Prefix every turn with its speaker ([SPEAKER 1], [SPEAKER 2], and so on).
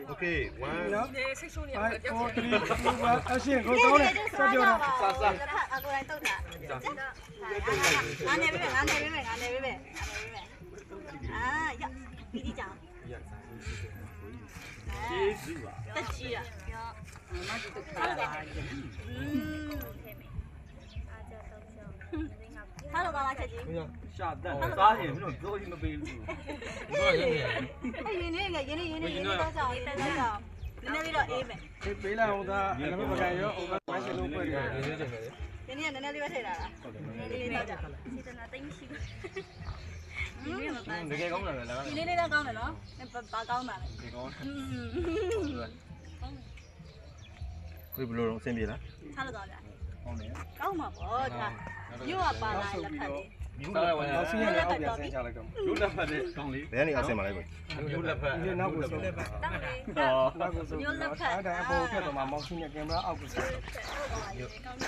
[SPEAKER 1] Okay, 1.
[SPEAKER 2] စိတ်ဆိုးနေရတယ်
[SPEAKER 3] 4 3 2 1 action ကိုကောင်းတယ်ဆက်ပြောတာ
[SPEAKER 4] အကိုတိုင်းတုတ်တာငါနေပြီအာရပြီးကြအောင်တက်ကြည့်ရမကြည့်တော့ထားတော့ပါလားချက်ကြီး
[SPEAKER 5] ရှာတတ်စားရင်မင်းတို့ပြောရင်မပေးဘူး
[SPEAKER 4] အဲ့ရင်းနေတော့ကြောက်နည်းနည်းလေးတော့အေးမယ်
[SPEAKER 3] ပေးလိုက်အောင်သားအလုံးမကန်ရော over price လို့ဖွဲ့ရတယ်
[SPEAKER 4] ဒီနေ့ကနည်းနည်းလေးပဲထည့်လာတာနည်းနည်းလေးတော့ကြောက်စေတနာတိတ်မရှိဘူးဒီနေ့မပန်း
[SPEAKER 5] တကယ်ကောင်းတယ်လား
[SPEAKER 4] ဒီလေးလေးတော့ကောင်းတယ်နော်ဘာကောင်းတာလဲ
[SPEAKER 5] ဒီကောင်း
[SPEAKER 1] ကိုဘယ်လိုလုပ်အဆင်ပြေလား
[SPEAKER 4] ထားလို့ကောင်းကြ
[SPEAKER 5] ကောင်းတယ်
[SPEAKER 4] ကောင်းမှာပေါ့ဒါမြို့ကပါလာလက်ဖက်လေး
[SPEAKER 5] ယူလာဝင်
[SPEAKER 3] နောက်စီးရတဲ့အောက်ပြန်ဆင်းချလိုက်တော့
[SPEAKER 5] ယူလက်ဖက်နဲ့ကောင်းလေး
[SPEAKER 1] ဘယ်ကနေအဆင်မလဲကို
[SPEAKER 5] ယူလက်ဖက်
[SPEAKER 3] ဒီနောက်ကိုဆုံးတယ်
[SPEAKER 4] တောင်းလေး
[SPEAKER 5] ဟော
[SPEAKER 3] နောက်ကိုဆုံးအဲ့ဒါအပေါ်ဖြတ်တော့မှမောင်စီးနဲ့ကင်မရာအောက်ကိုဆုံး
[SPEAKER 4] ကောင်းနေ